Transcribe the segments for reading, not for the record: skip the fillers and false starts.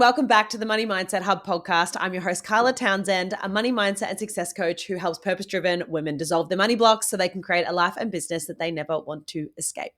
Welcome back to the Money Mindset Hub podcast. I'm your host, Carla Townsend, a money mindset and success coach who helps purpose-driven women dissolve their money blocks so they can create a life and business that they never want to escape.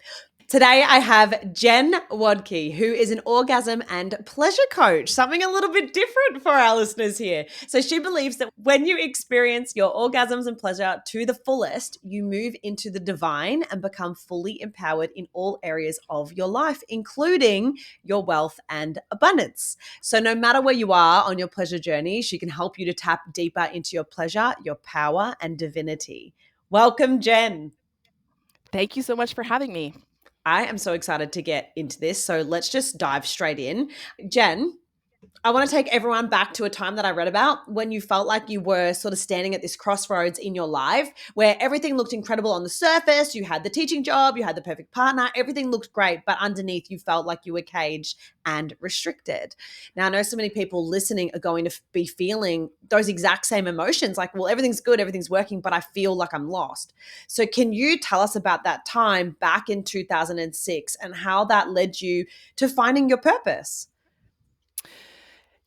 Today, I have Jenn Wodtke, who is an orgasm and pleasure coach, something a little bit different for our listeners here. So she believes that when you experience your orgasms and pleasure to the fullest, you move into the divine and become fully empowered in all areas of your life, including your wealth and abundance. So no matter where you are on your pleasure journey, she can help you to tap deeper into your pleasure, your power, and divinity. Welcome, Jenn. Thank you so much for having me. I am so excited to get into this. So let's just dive straight in. Jenn, I want to take everyone back to a time that I read about when you felt like you were sort of standing at this crossroads in your life where everything looked incredible on the surface. You had the teaching job, you had the perfect partner, everything looked great, but underneath you felt like you were caged and restricted. Now, I know so many people listening are going to be feeling those exact same emotions like, well, everything's good, everything's working, but I feel like I'm lost. So can you tell us about that time back in 2006 and how that led you to finding your purpose?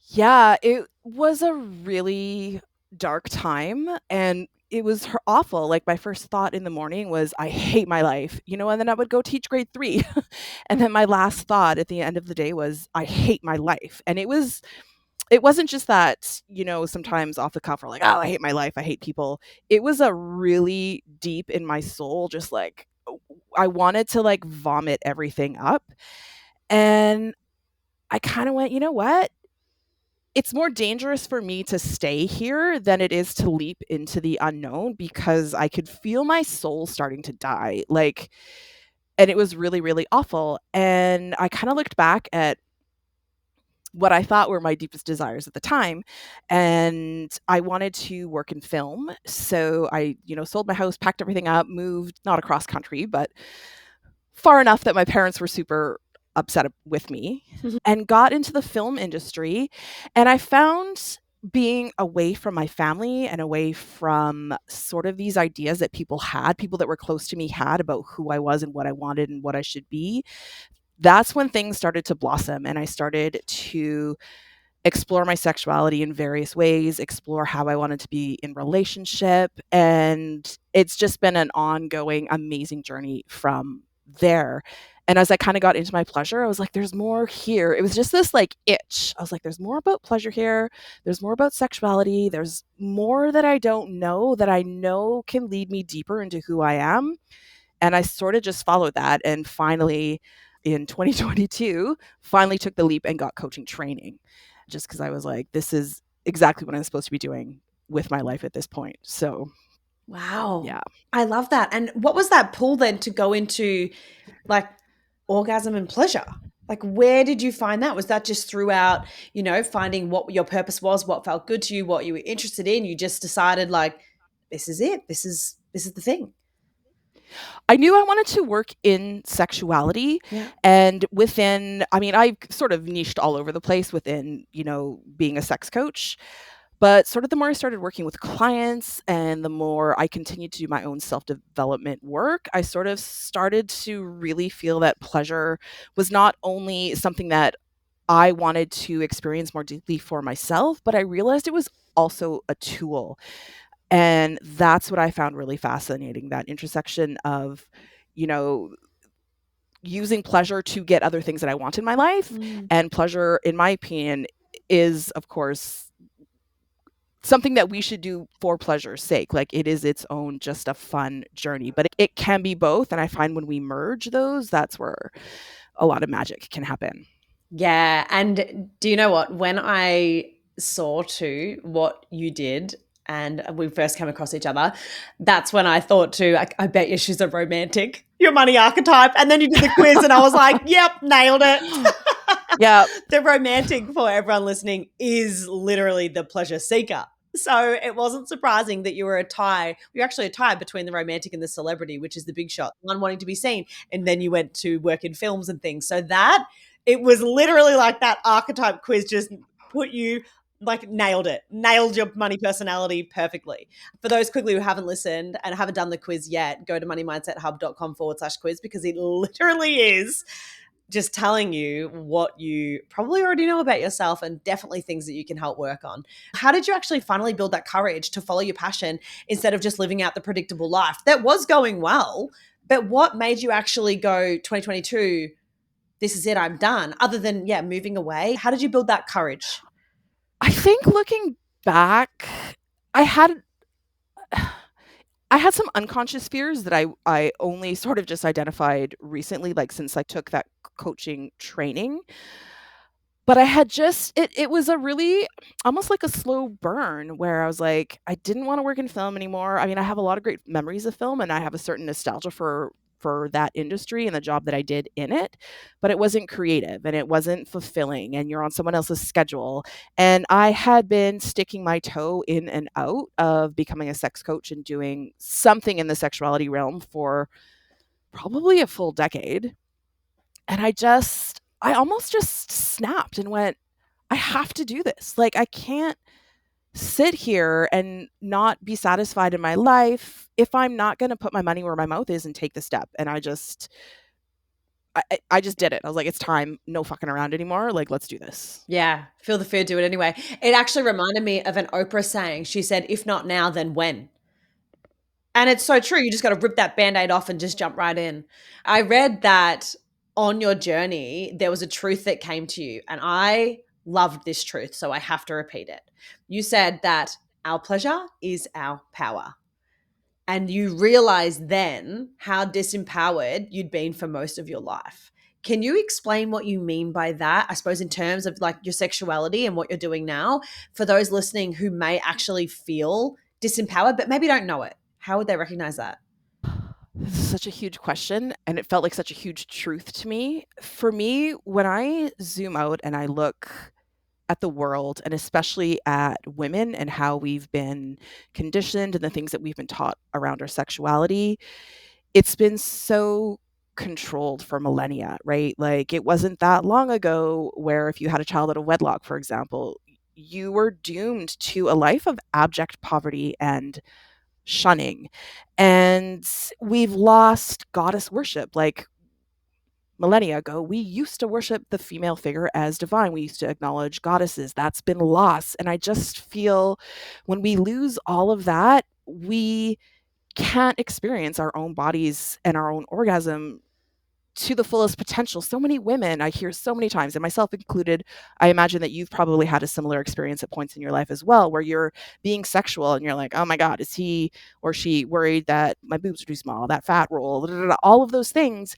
Yeah, it was a really dark time and it was awful. Like my first thought in the morning was, I hate my life, and then I would go teach grade 3. And then my last thought at the end of the day was, I hate my life. And it wasn't just that, sometimes off the cuff we're like, oh, I hate my life, I hate people. It was a really deep in my soul, just like I wanted to like vomit everything up. And I kind of went, you know what? It's more dangerous for me to stay here than it is to leap into the unknown because I could feel my soul starting to die. And it was really, really awful. And I kind of looked back at what I thought were my deepest desires at the time. And I wanted to work in film. So I, sold my house, packed everything up, moved not across country, but far enough that my parents were super upset with me and got into the film industry. And I found being away from my family and away from sort of these ideas that people that were close to me had about who I was and what I wanted and what I should be. That's when things started to blossom and I started to explore my sexuality in various ways, explore how I wanted to be in relationship. And it's just been an ongoing, amazing journey from there. And as I kind of got into my pleasure, I was like, there's more here. It was just this like itch. I was like, there's more about pleasure here. There's more about sexuality. There's more that I don't know that I know can lead me deeper into who I am. And I sort of just followed that. And finally, in 2022, finally took the leap and got coaching training just because I was like, this is exactly what I'm supposed to be doing with my life at this point. So, Wow. yeah. I love that. And what was that pull then to go into like orgasm and pleasure? Like, where did you find that? Was that just throughout, finding what your purpose was, what felt good to you, what you were interested in? You just decided like, this is it. This is the thing. I knew I wanted to work in sexuality and I sort of niched all over the place within, being a sex coach. But sort of the more I started working with clients and the more I continued to do my own self-development work, I sort of started to really feel that pleasure was not only something that I wanted to experience more deeply for myself, but I realized it was also a tool. And that's what I found really fascinating, that intersection of, using pleasure to get other things that I want in my life. And pleasure, in my opinion, is, of course, something that we should do for pleasure's sake. Like it is its own, just a fun journey, but it can be both. And I find when we merge those, that's where a lot of magic can happen. Yeah. And do you know what? When I saw too what you did and we first came across each other, that's when I thought too, I bet you she's a romantic, your money archetype. And then you did the quiz and I was like, yep, nailed it. Yeah. The romantic, for everyone listening, is literally the pleasure seeker. So it wasn't surprising that you were you're actually a tie between the romantic and the celebrity, which is the big shot, one wanting to be seen. And then you went to work in films and things. So it was literally like that archetype quiz just put you like nailed your money personality perfectly. For those quickly who haven't listened and haven't done the quiz yet, go to moneymindset.hub.com/quiz because it literally is just telling you what you probably already know about yourself and definitely things that you can help work on. How did you actually finally build that courage to follow your passion instead of just living out the predictable life that was going well? But what made you actually go 2022, this is it, I'm done, other than, yeah, moving away? How did you build that courage? I think looking back, I had I had some unconscious fears that I only sort of just identified recently, like since I took that coaching training. But I had just it was a really almost like a slow burn where I was like, I didn't wanna work in film anymore. I mean, I have a lot of great memories of film, and I have a certain nostalgia for that industry and the job that I did in it, but it wasn't creative, and it wasn't fulfilling, and you're on someone else's schedule, and I had been sticking my toe in and out of becoming a sex coach and doing something in the sexuality realm for probably a full decade, and I almost just snapped and went, I have to do this. Like, I can't sit here and not be satisfied in my life if I'm not going to put my money where my mouth is and take the step. And I just did it. I was like, it's time. No fucking around anymore. Like, let's do this. Yeah, feel the fear, do it anyway. It actually reminded me of an Oprah saying. She said, if not now, then when? And it's so true. You just got to rip that band-aid off and just jump right in. I read that on your journey, there was a truth that came to you, and I loved this truth, so I have to repeat it. You said that our pleasure is our power. And you realized then how disempowered you'd been for most of your life. Can you explain what you mean by that? I suppose in terms of like your sexuality and what you're doing now, for those listening who may actually feel disempowered, but maybe don't know it. How would they recognize that? This is such a huge question, and it felt like such a huge truth to me. For me, when I zoom out and I look at the world and especially at women and how we've been conditioned and the things that we've been taught around our sexuality, it's been so controlled for millennia, right? Like it wasn't that long ago where if you had a child out of wedlock, for example, you were doomed to a life of abject poverty and shunning. And we've lost goddess worship. Like millennia ago, we used to worship the female figure as divine. We used to acknowledge goddesses. That's been lost. And I just feel when we lose all of that, we can't experience our own bodies and our own orgasm to the fullest potential. So many women I hear so many times, and myself included, I imagine that you've probably had a similar experience at points in your life as well, where you're being sexual and you're like, oh my God, is he or she worried that my boobs are too small, that fat roll, all of those things.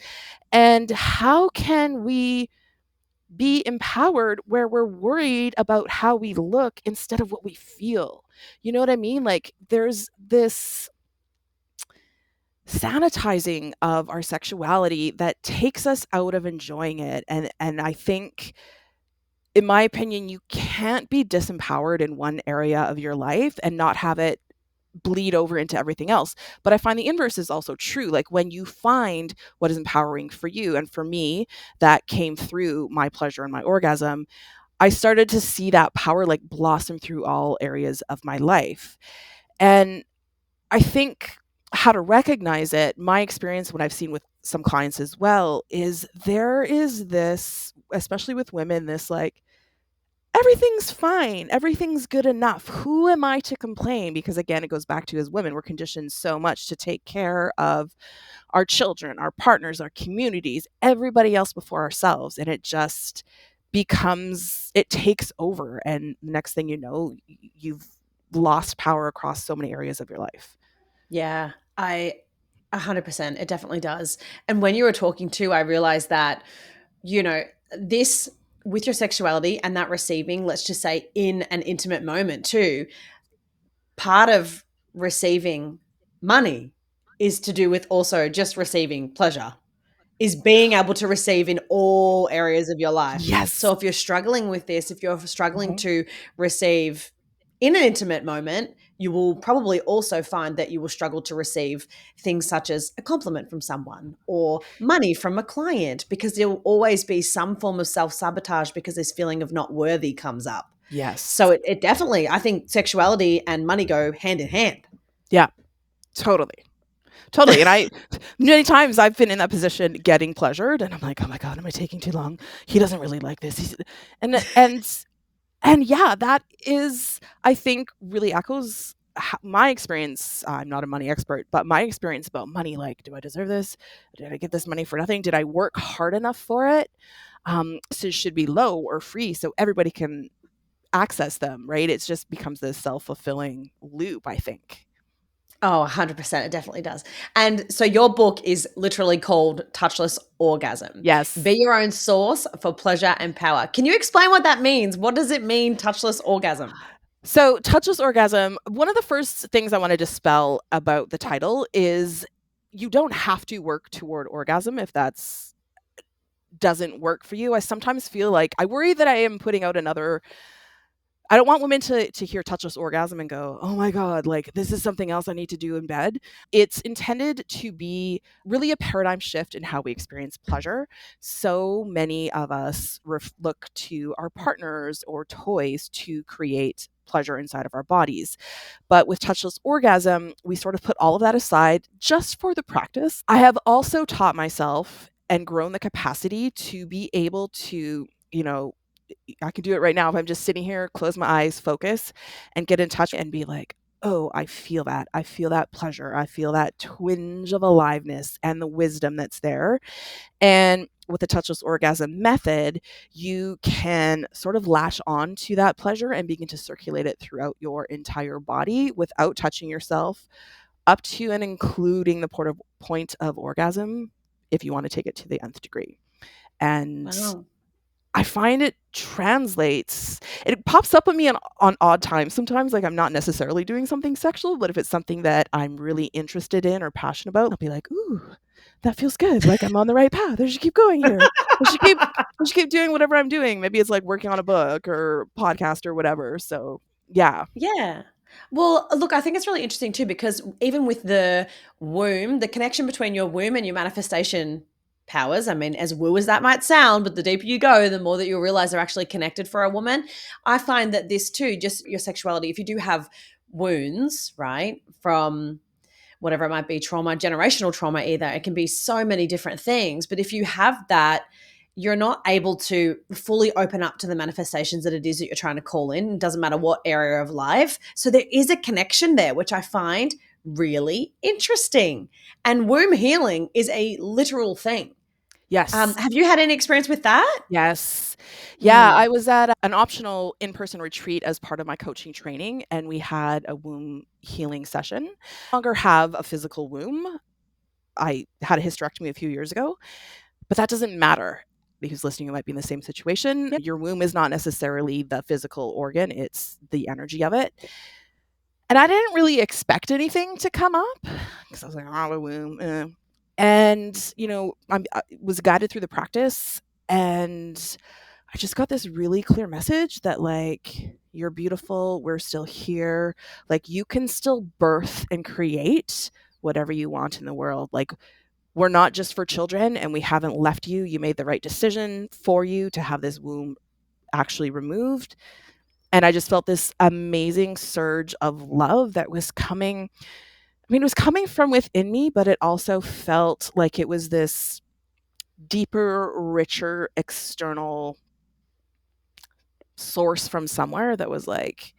And how can we be empowered where we're worried about how we look instead of what we feel? You know what I mean? Like there's this sanitizing of our sexuality that takes us out of enjoying it. And I think in my opinion, you can't be disempowered in one area of your life and not have it bleed over into everything else. But I find the inverse is also true. Like when you find what is empowering for you, and for me, that came through my pleasure and my orgasm, I started to see that power like blossom through all areas of my life. And I think how to recognize it, my experience, what I've seen with some clients as well, is there is this, especially with women, this like, everything's fine, everything's good enough. Who am I to complain? Because again, it goes back to as women, we're conditioned so much to take care of our children, our partners, our communities, everybody else before ourselves. And it just becomes, it takes over. And next thing you know, you've lost power across so many areas of your life. Yeah, I 100%. It definitely does. And when you were talking too, I realized that, you know, this with your sexuality and that receiving, let's just say in an intimate moment too, part of receiving money is to do with also just receiving pleasure, is being able to receive in all areas of your life. Yes. So if you're struggling with this, if you're struggling Mhm. to receive in an intimate moment, you will probably also find that you will struggle to receive things such as a compliment from someone or money from a client, because there will always be some form of self-sabotage because this feeling of not worthy comes up. Yes. So it definitely, I think sexuality and money go hand in hand. Yeah, totally. Totally. And many times I've been in that position getting pleasured and I'm like, oh my God, am I taking too long? He doesn't really like this. And, and, and yeah, that is, I think, really echoes my experience. I'm not a money expert, but my experience about money, like, do I deserve this? Did I get this money for nothing? Did I work hard enough for it? So it should be low or free so everybody can access them, right? It just becomes this self-fulfilling loop, I think. Oh, 100%. It definitely does. And so your book is literally called Touchless Orgasm. Yes. Be your own source for pleasure and power. Can you explain what that means? What does it mean, touchless orgasm? So, touchless orgasm, one of the first things I want to dispel about the title is you don't have to work toward orgasm if that's doesn't work for you. I sometimes feel like I worry that I am putting out another. I don't want women to hear touchless orgasm and go, "Oh my god, like this is something else I need to do in bed." It's intended to be really a paradigm shift in how we experience pleasure. So many of us look to our partners or toys to create pleasure inside of our bodies. But with touchless orgasm, we sort of put all of that aside just for the practice. I have also taught myself and grown the capacity to be able to, I can do it right now if I'm just sitting here, close my eyes, focus, and get in touch and be like, oh, I feel that. I feel that pleasure. I feel that twinge of aliveness and the wisdom that's there. And with the touchless orgasm method, you can sort of latch on to that pleasure and begin to circulate it throughout your entire body without touching yourself, up to and including the point of orgasm if you want to take it to the nth degree. And Wow. I find it pops up on me on odd times. Sometimes, like, I'm not necessarily doing something sexual, but if it's something that I'm really interested in or passionate about, I'll be like, ooh, that feels good. Like I'm on the right path. I should keep going here. I should keep doing whatever I'm doing. Maybe it's like working on a book or podcast or whatever. So yeah. Yeah. Well, look, I think it's really interesting too, because even with the womb, the connection between your womb and your manifestation powers, I mean, as woo as that might sound, but the deeper you go, the more that you'll realize they're actually connected for a woman. I find that this too, just your sexuality, if you do have wounds, right, from whatever it might be, trauma, generational trauma, either, it can be so many different things. But if you have that, you're not able to fully open up to the manifestations that it is that you're trying to call in. It doesn't matter what area of life. So there is a connection there, which I find really interesting. And womb healing is a literal thing. Yes. Have you had any experience with that? Yes. Yeah, Mm. I was at an optional in-person retreat as part of my coaching training, and we had a womb healing session. I no longer have a physical womb. I had a hysterectomy a few years ago, but that doesn't matter. Who's listening, you might be in the same situation. Your womb is not necessarily the physical organ, it's the energy of it. And I didn't really expect anything to come up because I was like, oh, a womb. And, I was guided through the practice, and I just got this really clear message that, like, you're beautiful. We're still here. Like, you can still birth and create whatever you want in the world. Like, we're not just for children, and we haven't left you. You made the right decision for you to have this womb actually removed. And I just felt this amazing surge of love that was coming. I mean, it was coming from within me, but it also felt like it was this deeper, richer, external source from somewhere that was like,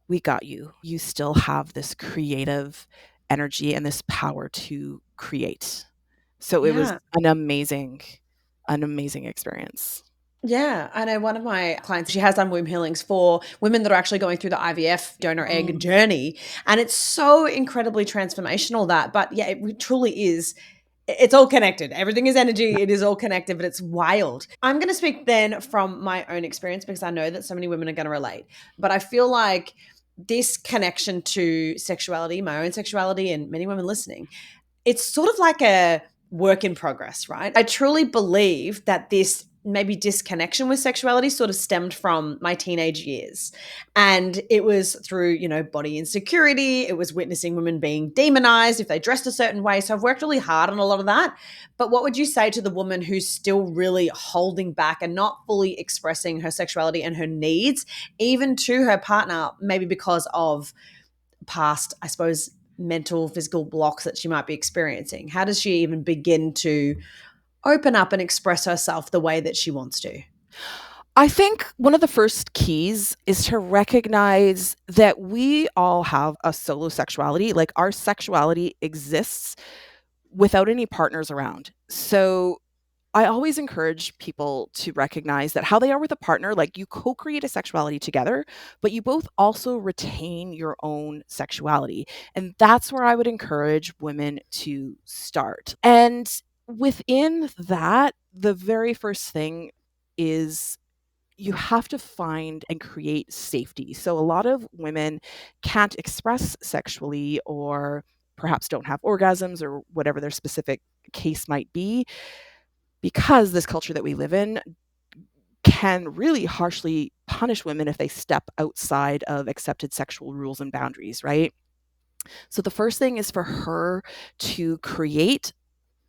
we got you. You still have this creative energy and this power to create. So it was Yeah. an amazing experience. Yeah, I know one of my clients, she has done womb healings for women that are actually going through the IVF donor egg Mm. journey. And it's so incredibly transformational but yeah, it truly is. It's all connected. Everything is energy. It is all connected, but it's wild. I'm going to speak then from my own experience because I know that so many women are going to relate. But I feel like this connection to sexuality, my own sexuality, and many women listening, it's sort of like a work in progress, right? I truly believe that this maybe disconnection with sexuality sort of stemmed from my teenage years. And it was through, body insecurity. It was witnessing women being demonized if they dressed a certain way. So I've worked really hard on a lot of that. But what would you say to the woman who's still really holding back and not fully expressing her sexuality and her needs, even to her partner, maybe because of past, I suppose, mental, physical blocks that she might be experiencing? How does she even begin to open up and express herself the way that she wants to? I think one of the first keys is to recognize that we all have a solo sexuality. Like our sexuality exists without any partners around. So I always encourage people to recognize that how they are with a partner, like you co create a sexuality together, but you both also retain your own sexuality. And that's where I would encourage women to start. And within that, the very first thing is you have to find and create safety. So a lot of women can't express sexually or perhaps don't have orgasms or whatever their specific case might be because this culture that we live in can really harshly punish women if they step outside of accepted sexual rules and boundaries, right? So the first thing is for her to create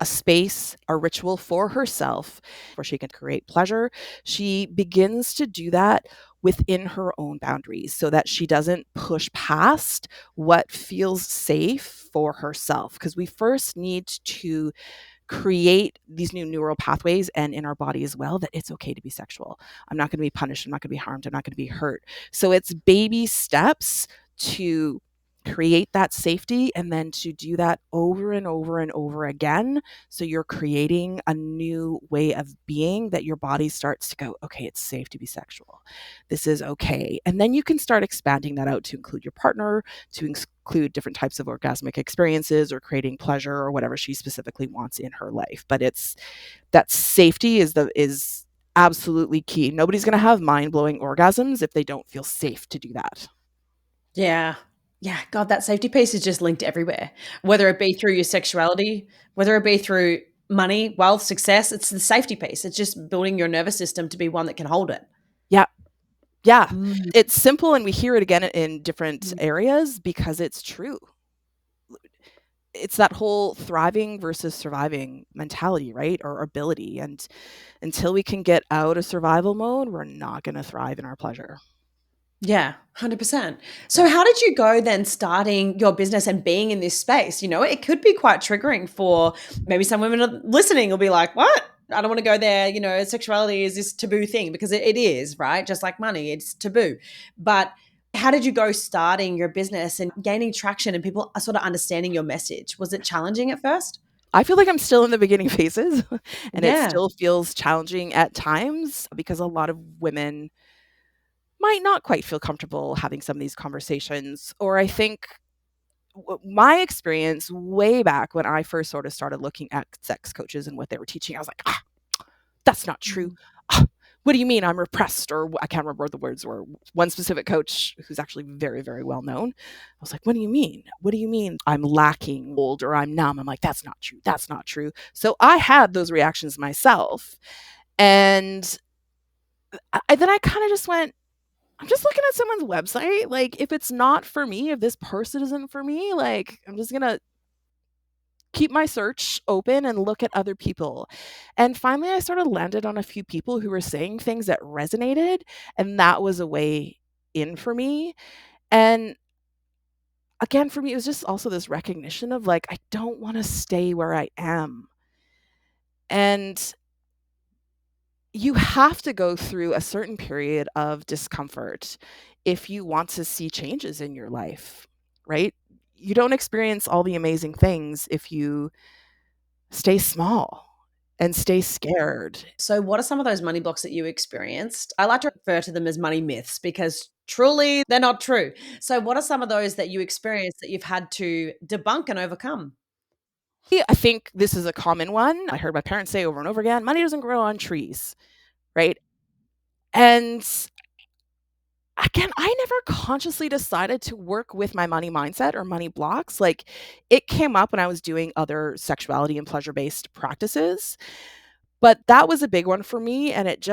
a space, a ritual for herself where she can create pleasure. She begins to do that within her own boundaries so that she doesn't push past what feels safe for herself. Because we first need to create these new neural pathways and in our body as well that it's okay to be sexual. I'm not going to be punished. I'm not going to be harmed. I'm not going to be hurt. So it's baby steps to create that safety and then to do that over and over and over again. So you're creating a new way of being that your body starts to go, okay, it's safe to be sexual. This is okay. And then you can start expanding that out to include your partner, to include different types of orgasmic experiences or creating pleasure or whatever she specifically wants in her life. But it's that safety is absolutely key. Nobody's going to have mind-blowing orgasms if they don't feel safe to do that. Yeah. Yeah. God, that safety piece is just linked everywhere, whether it be through your sexuality, whether it be through money, wealth, success. It's the safety piece. It's just building your nervous system to be one that can hold it. Yeah. Yeah. Mm. It's simple and we hear it again in different areas because it's true. It's that whole thriving versus surviving mentality, right? Or ability. And until we can get out of survival mode, we're not going to thrive in our pleasure. Yeah, 100%. Yeah. So how did you go then starting your business and being in this space? You know, it could be quite triggering for maybe some women listening will be like, what? I don't want to go there. You know, sexuality is this taboo thing because it is, right? Just like money, it's taboo. But how did you go starting your business and gaining traction and people are sort of understanding your message? Was it challenging at first? I feel like I'm still in the beginning phases and it Yeah. still feels challenging at times because a lot of women might not quite feel comfortable having some of these conversations. Or I think my experience way back when I first sort of started looking at sex coaches and what they were teaching, I was like, that's not true. Mhm. What do you mean I'm repressed? Or I can't remember what the words were. One specific coach who's actually very, very well known. I was like, what do you mean? What do you mean I'm lacking old or I'm numb? I'm like, that's not true. That's not true. So I had those reactions myself. And then I kind of just went, I'm just looking at someone's website. Like, if it's not for me, if this person isn't for me, like, I'm just going to keep my search open and look at other people. And finally, I sort of landed on a few people who were saying things that resonated. And that was a way in for me. And again, for me, it was just also this recognition of like, I don't want to stay where I am. And you have to go through a certain period of discomfort if you want to see changes in your life, right? You don't experience all the amazing things if you stay small and stay scared. So, what are some of those money blocks that you experienced? I like to refer to them as money myths because truly they're not true. So, what are some of those that you experienced that you've had to debunk and overcome? I think this is a common one. I heard my parents say over and over again, money doesn't grow on trees, right? And again, I never consciously decided to work with my money mindset or money blocks. Like it came up when I was doing other sexuality and pleasure based practices, but that was a big one for me. And it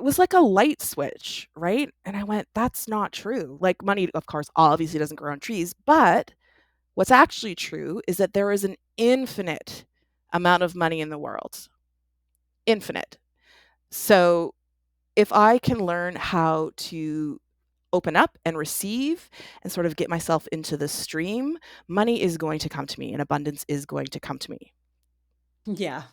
was like a light switch, right? And I went, that's not true. Like money, of course, obviously doesn't grow on trees, but what's actually true is that there is an infinite amount of money in the world. Infinite. So if I can learn how to open up and receive and sort of get myself into the stream, money is going to come to me and abundance is going to come to me. Yeah.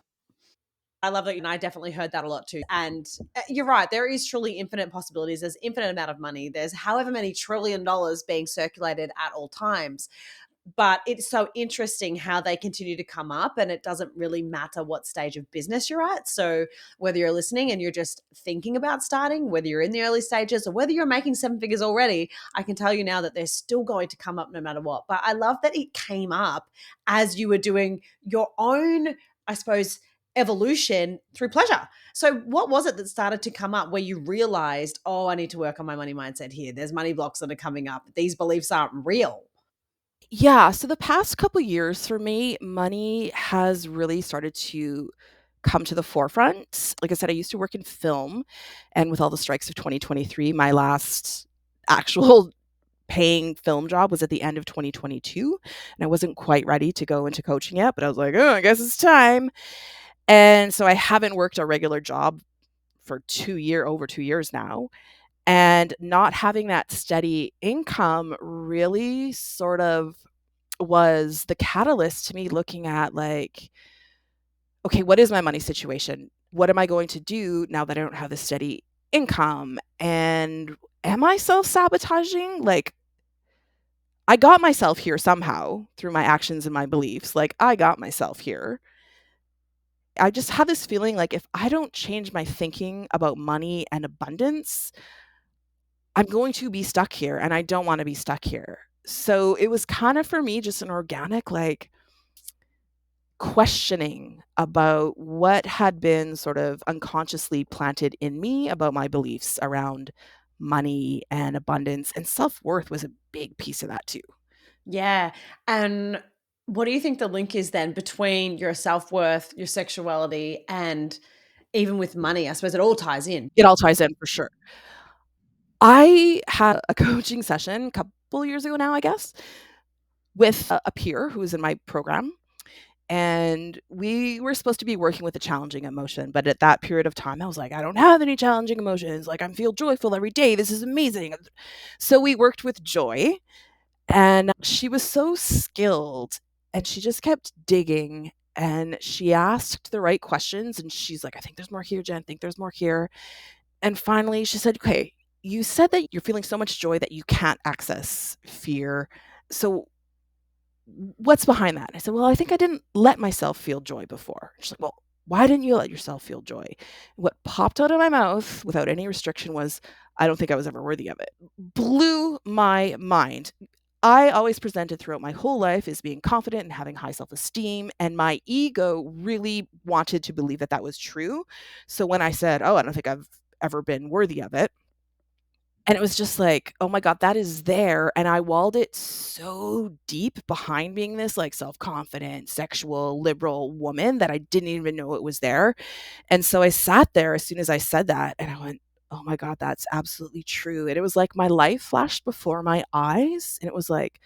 I love that, and I definitely heard that a lot too. And you're right, there is truly infinite possibilities. There's infinite amount of money. There's however many trillion dollars being circulated at all times. But it's so interesting how they continue to come up, and it doesn't really matter what stage of business you're at. So whether you're listening and you're just thinking about starting, whether you're in the early stages or whether you're making seven figures already, I can tell you now that they're still going to come up no matter what. But I love that it came up as you were doing your own, I suppose, evolution through pleasure. So what was it that started to come up where you realized, oh, I need to work on my money mindset here? There's money blocks that are coming up. These beliefs aren't real. Yeah, so the past couple years for me, money has really started to come to the forefront. Like I said, I used to work in film, and with all the strikes of 2023, my last actual paying film job was at the end of 2022, and I wasn't quite ready to go into coaching yet, but I was like, "Oh, I guess it's time." And so I haven't worked a regular job for over 2 years now, and not having that steady income really sort of was the catalyst to me looking at, like, okay, what is my money situation? What am I going to do now that I don't have this steady income? And am I self-sabotaging? Like, I got myself here somehow through my actions and my beliefs. Like, I got myself here. I just have this feeling like if I don't change my thinking about money and abundance, I'm going to be stuck here and I don't want to be stuck here. So it was kind of for me just an organic, like, questioning about what had been sort of unconsciously planted in me about my beliefs around money and abundance, and self-worth was a big piece of that too. Yeah. And what do you think the link is then between your self-worth, your sexuality, and even with money? I suppose it all ties in. It all ties in for sure. I had a coaching session a couple years ago now, I guess, with a peer who was in my program. And we were supposed to be working with a challenging emotion. But at that period of time, I was like, I don't have any challenging emotions. Like, I feel joyful every day. This is amazing. So we worked with joy, and she was so skilled and she just kept digging and she asked the right questions. And she's like, I think there's more here, Jen. I think there's more here. And finally, she said, okay, you said that you're feeling so much joy that you can't access fear. So what's behind that? I said, well, I think I didn't let myself feel joy before. She's like, well, why didn't you let yourself feel joy? What popped out of my mouth without any restriction was, I don't think I was ever worthy of it. Blew my mind. I always presented throughout my whole life as being confident and having high self esteem. And my ego really wanted to believe that that was true. So when I said, oh, I don't think I've ever been worthy of it, and it was just like, "Oh my god, that is there," and I walled it so deep behind being this, like, self-confident, sexual, liberal woman that I didn't even know it was there, and so I sat there as soon as I said that, and I went, "Oh my god, that's absolutely true," and it was like my life flashed before my eyes, and it was like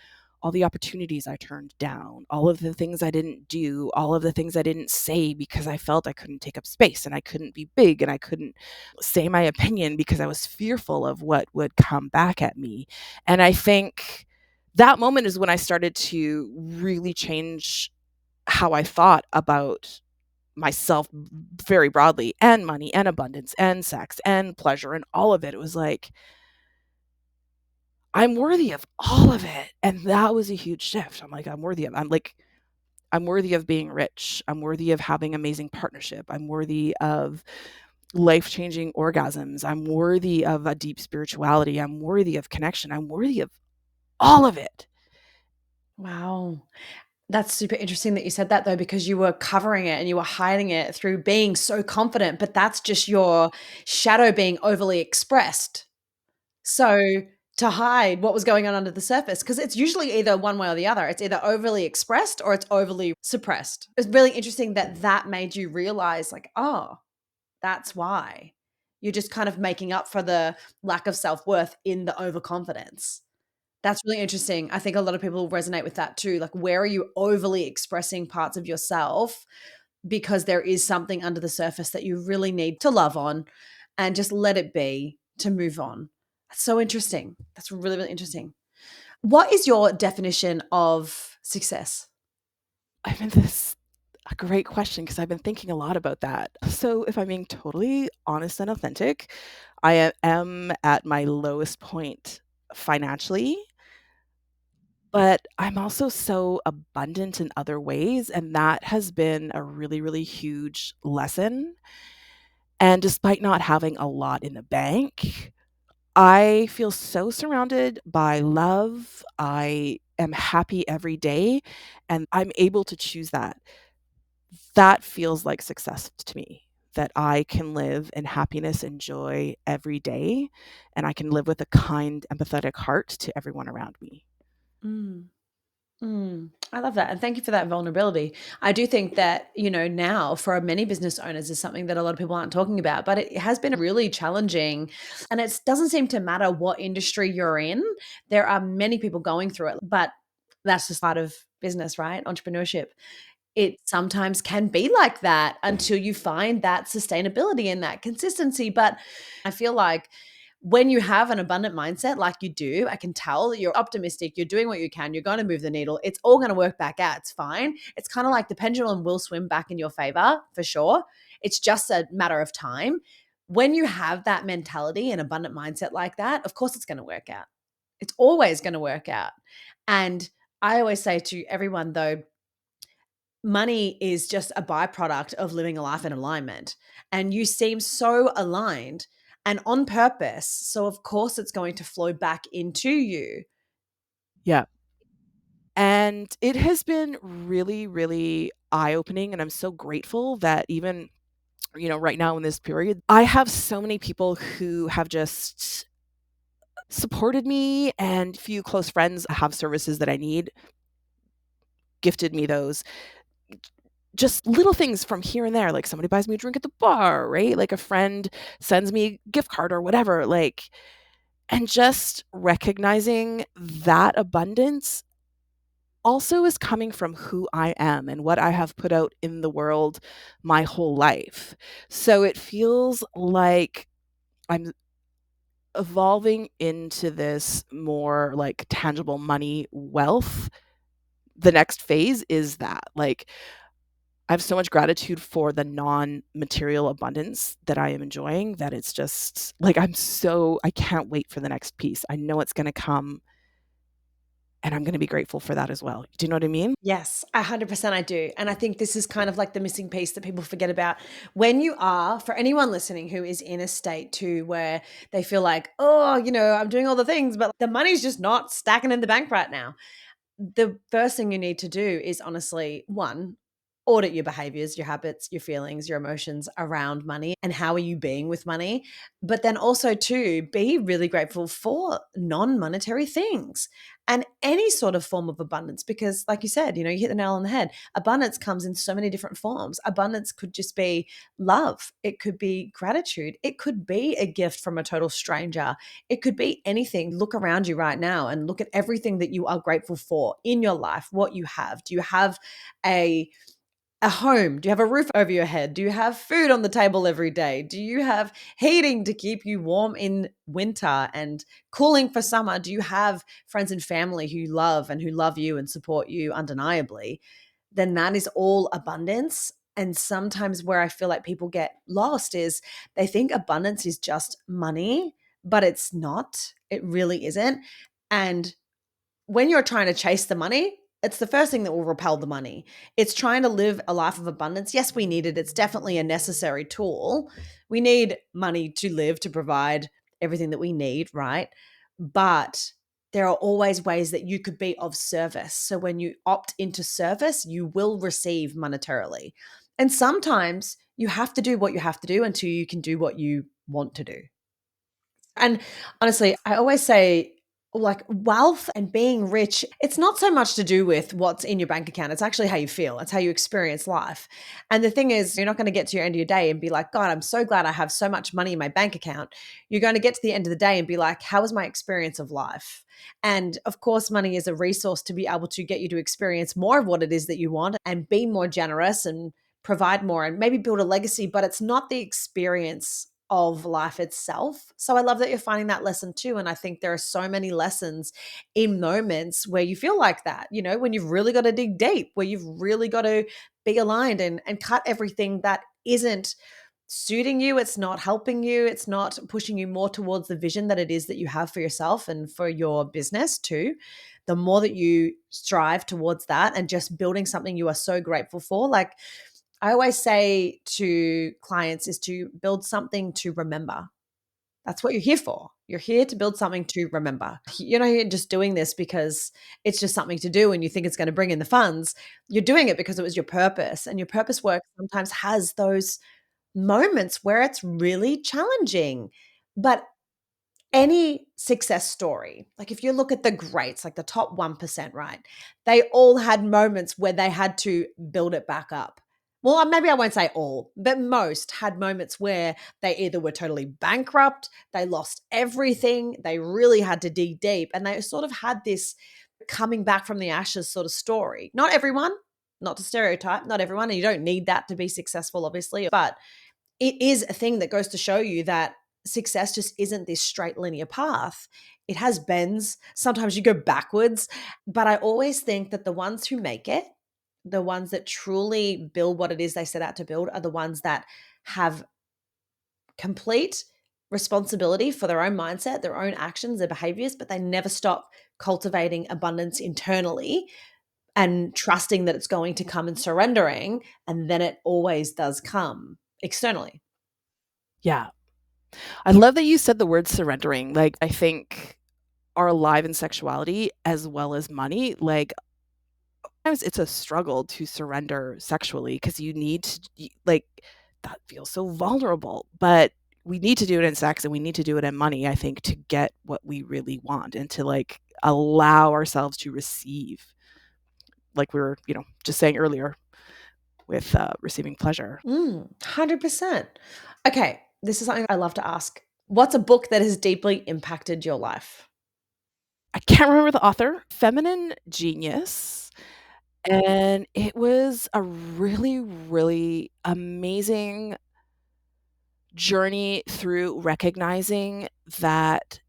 all the opportunities I turned down, all of the things I didn't do, all of the things I didn't say because I felt I couldn't take up space and I couldn't be big and I couldn't say my opinion because I was fearful of what would come back at me. And I think that moment is when I started to really change how I thought about myself very broadly, and money and abundance and sex and pleasure and all of it. It was like, I'm worthy of all of it. And that was a huge shift. I'm like, I'm worthy of being rich. I'm worthy of having amazing partnership. I'm worthy of life-changing orgasms. I'm worthy of a deep spirituality. I'm worthy of connection. I'm worthy of all of it. Wow. That's super interesting that you said that though, because you were covering it and you were hiding it through being so confident, but that's just your shadow being overly expressed. So to hide what was going on under the surface, because it's usually either one way or the other. It's either overly expressed or it's overly suppressed. It's really interesting that that made you realize, like, oh, that's why. You're just kind of making up for the lack of self-worth in the overconfidence. That's really interesting. I think a lot of people resonate with that too. Like, where are you overly expressing parts of yourself because there is something under the surface that you really need to love on and just let it be to move on. That's so interesting. That's really, really interesting. What is your definition of success? I mean, this a great question because I've been thinking a lot about that. So, if I'm being totally honest and authentic, am at my lowest point financially, but I'm also so abundant in other ways. And that has been a really, really huge lesson. And despite not having a lot in the bank, I feel so surrounded by love. I am happy every day, and I'm able to choose that. That feels like success to me, that I can live in happiness and joy every day, and I can live with a kind, empathetic heart to everyone around me. Mm. I love that. And thank you for that vulnerability. I do think that, now for many business owners is something that a lot of people aren't talking about, but it has been really challenging. And it doesn't seem to matter what industry you're in. There are many people going through it, but that's just part of business, right? Entrepreneurship. It sometimes can be like that until you find that sustainability and that consistency. But I feel like when you have an abundant mindset like you do, I can tell that you're optimistic, you're doing what you can, you're going to move the needle. It's all going to work back out. It's fine. It's kind of like the pendulum will swim back in your favor for sure. It's just a matter of time. When you have that mentality and abundant mindset like that, of course it's going to work out. It's always going to work out. And I always say to everyone though, money is just a byproduct of living a life in alignment. And you seem so aligned and on purpose. So, of course, it's going to flow back into you. Yeah. And it has been really, really eye opening. And I'm so grateful that even, right now in this period, I have so many people who have just supported me, and few close friends have services that I need, gifted me those. Just little things from here and there, like somebody buys me a drink at the bar, right? Like a friend sends me a gift card or whatever, like, and just recognizing that abundance also is coming from who I am and what I have put out in the world my whole life. So it feels like I'm evolving into this more like tangible money wealth. The next phase is that, like, I have so much gratitude for the non-material abundance that I am enjoying, that it's just like I can't wait for the next piece. I know it's gonna come, and I'm gonna be grateful for that as well. Do you know what I mean? Yes, 100% I do. And I think this is kind of like the missing piece that people forget about. When you are, for anyone listening who is in a state too where they feel like, oh, I'm doing all the things, but the money's just not stacking in the bank right now. The first thing you need to do is honestly, one, audit your behaviors, your habits, your feelings, your emotions around money and how are you being with money. But then also, two, be really grateful for non monetary things and any sort of form of abundance. Because, like you said, you hit the nail on the head. Abundance comes in so many different forms. Abundance could just be love, it could be gratitude, it could be a gift from a total stranger, it could be anything. Look around you right now and look at everything that you are grateful for in your life, what you have. Do you have a home? Do you have a roof over your head? Do you have food on the table every day? Do you have heating to keep you warm in winter and cooling for summer? Do you have friends and family who you love and who love you and support you undeniably? Then that is all abundance. And sometimes where I feel like people get lost is they think abundance is just money, but it's not. It really isn't. And when you're trying to chase the money, it's the first thing that will repel the money. It's trying to live a life of abundance. Yes, we need it. It's definitely a necessary tool. We need money to live, to provide everything that we need, right? But there are always ways that you could be of service. So when you opt into service, you will receive monetarily. And sometimes you have to do what you have to do until you can do what you want to do. And honestly, I always say, like, wealth and being rich, it's not so much to do with what's in your bank account. It's actually how you feel. It's how you experience life. And the thing is, you're not going to get to your end of your day and be like, God, I'm so glad I have so much money in my bank account. You're going to get to the end of the day and be like, how was my experience of life? And of course, money is a resource to be able to get you to experience more of what it is that you want and be more generous and provide more and maybe build a legacy, but it's not the experience of life itself. So I love that you're finding that lesson too. And I think there are so many lessons in moments where you feel like that, when you've really got to dig deep, where you've really got to be aligned and cut everything that isn't suiting you, it's not helping you, it's not pushing you more towards the vision that it is that you have for yourself and for your business too. The more that you strive towards that and just building something you are so grateful for, like I always say to clients, is to build something to remember. That's what you're here for. You're here to build something to remember. You're not just doing this because it's just something to do and you think it's going to bring in the funds. You're doing it because it was your purpose. And your purpose work sometimes has those moments where it's really challenging. But any success story, like if you look at the greats, like the top 1%, right? They all had moments where they had to build it back up. Well, maybe I won't say all, but most had moments where they either were totally bankrupt, they lost everything, they really had to dig deep, and they sort of had this coming back from the ashes sort of story. Not everyone, not to stereotype, not everyone, and you don't need that to be successful, obviously, but it is a thing that goes to show you that success just isn't this straight linear path. It has bends. Sometimes you go backwards. But I always think that the ones who make it, the ones that truly build what it is they set out to build, are the ones that have complete responsibility for their own mindset, their own actions, their behaviors, but they never stop cultivating abundance internally and trusting that it's going to come and surrendering. And then it always does come externally. Yeah. I love that you said the word surrendering. Like, I think are alive in sexuality as well as money. Like, sometimes it's a struggle to surrender sexually because you need to, like, that feels so vulnerable. But we need to do it in sex and we need to do it in money, I think, to get what we really want and to like allow ourselves to receive, like we were, just saying earlier with receiving pleasure. 100%. Okay, this is something I love to ask. What's a book that has deeply impacted your life? I can't remember the author, Feminine Genius. And it was a really, really amazing journey through recognizing that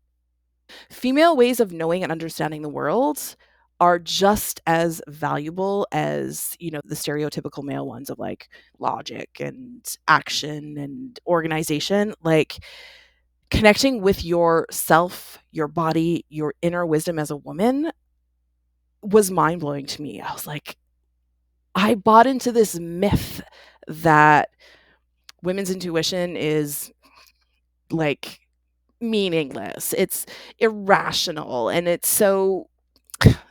female ways of knowing and understanding the world are just as valuable as, the stereotypical male ones of like logic and action and organization. Like connecting with yourself, your body, your inner wisdom as a woman was mind blowing to me. I was like, I bought into this myth that women's intuition is like meaningless. It's irrational and it's so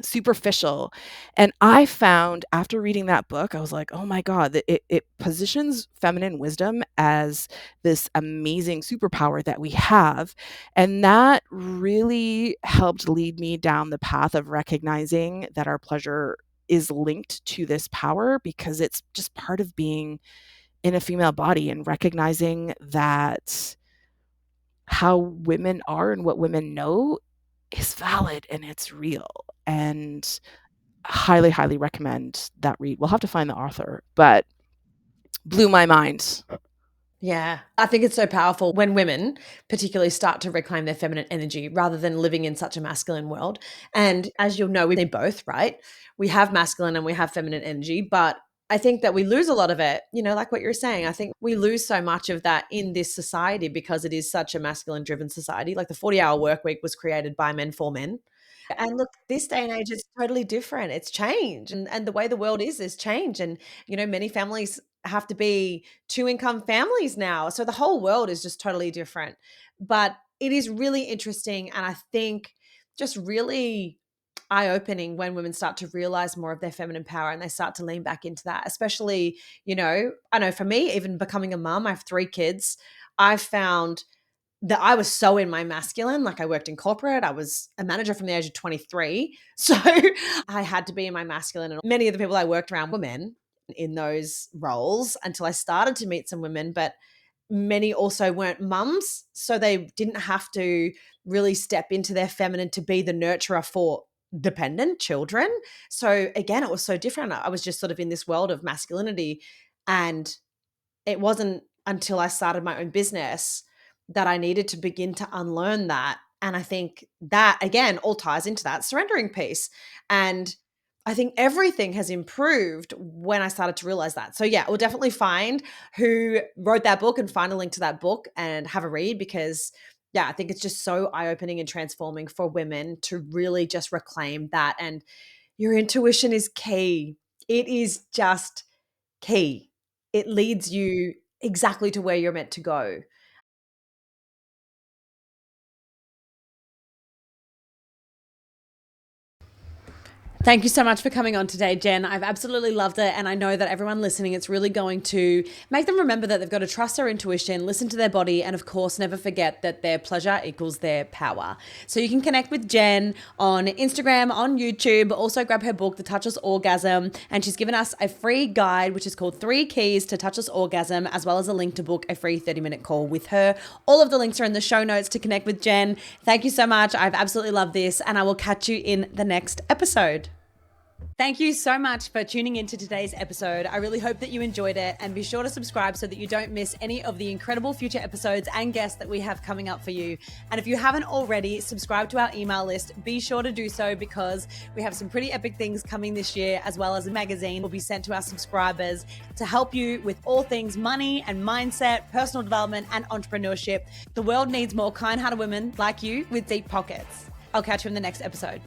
superficial. And I found after reading that book, I was like, oh my God, that it positions feminine wisdom as this amazing superpower that we have. And that really helped lead me down the path of recognizing that our pleasure is linked to this power because it's just part of being in a female body and recognizing that how women are and what women know is valid and it's real. And highly, highly recommend that read. We'll have to find the author, but blew my mind. Yeah, I think it's so powerful when women particularly start to reclaim their feminine energy rather than living in such a masculine world. And as you'll know, we need both, right? We have masculine and we have feminine energy, but I think that we lose a lot of it, like what you're saying. I think we lose so much of that in this society because it is such a masculine driven society. Like the 40-hour work week was created by men for men. And look, this day and age is totally different. It's changed. And the way the world is changed. And, many families have to be two income families now. So the whole world is just totally different. But it is really interesting. And I think just really eye opening when women start to realize more of their feminine power and they start to lean back into that, especially, I know for me, even becoming a mom, I have 3 kids. I've found that I was so in my masculine. Like I worked in corporate. I was a manager from the age of 23. So I had to be in my masculine. And many of the people I worked around were men in those roles until I started to meet some women, but many also weren't mums. So they didn't have to really step into their feminine to be the nurturer for dependent children. So again, it was so different. I was just sort of in this world of masculinity. And it wasn't until I started my own business that I needed to begin to unlearn that. And I think that, again, all ties into that surrendering piece. And I think everything has improved when I started to realize that. So, yeah, we'll definitely find who wrote that book and find a link to that book and have a read, because, yeah, I think it's just so eye-opening and transforming for women to really just reclaim that. And your intuition is key. It is just key. It leads you exactly to where you're meant to go. Thank you so much for coming on today, Jen. I've absolutely loved it. And I know that everyone listening, it's really going to make them remember that they've got to trust their intuition, listen to their body, and of course, never forget that their pleasure equals their power. So you can connect with Jen on Instagram, on YouTube, also grab her book, The Touchless Orgasm. And she's given us a free guide, which is called 3 Keys to Touchless Orgasm, as well as a link to book a free 30-minute call with her. All of the links are in the show notes to connect with Jen. Thank you so much. I've absolutely loved this, and I will catch you in the next episode. Thank you so much for tuning into today's episode. I really hope that you enjoyed it, and be sure to subscribe so that you don't miss any of the incredible future episodes and guests that we have coming up for you. And if you haven't already subscribed to our email list, be sure to do so, because we have some pretty epic things coming this year, as well as a magazine will be sent to our subscribers to help you with all things money and mindset, personal development, and entrepreneurship. The world needs more kind-hearted women like you with deep pockets. I'll catch you in the next episode.